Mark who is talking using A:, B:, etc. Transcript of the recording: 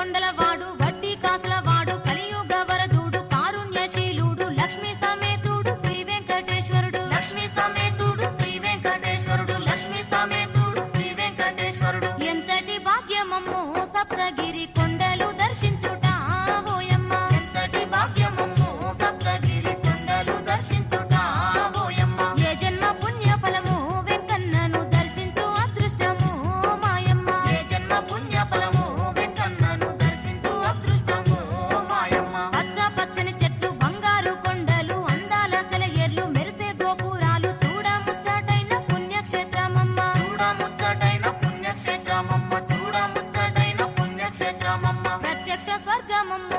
A: కొండల వాడు వడ్డీ కాసుల వాడు కలియుగ వరదుడు కారుణ్యశీలుడు లక్ష్మీ సమేతుడు శ్రీ వెంకటేశ్వరుడు లక్ష్మీ సమేతుడు శ్రీ వెంకటేశ్వరుడు లక్ష్మీ సమేతుడు శ్రీ వెంకటేశ్వరుడు ఎంతటి భాగ్యమమ్మో సప్తగిరి కొండలు దర్శించుట ఓయమ్మ ఎంతటి భాగ్యమమ్మో సప్తగిరి కొండలు దర్శించుట ఓయమ్మ ఏ జన్మ పుణ్య ఫలము వెంకన్నను దర్శించు అదృష్టము మాయమ్మ ఏ జన్మ పుణ్య ఫలము వెంకన్నను దర్శించు అదృష్టము మాయమ్మ పచ్చ పచ్చని చెట్లు బంగారు కొండలు అందాల సెలయేర్లు మెరిసే గోపురాలు చూడముచ్చటైన పుణ్యక్షేత్రమమ్మ చూడముచ్చటైన పుణ్యక్షేత్రమమ్మ చూడముచ్చటైన పుణ్యక్షేత్రమమ్మ ప్రత్యక్ష స్వర్గమమ్మ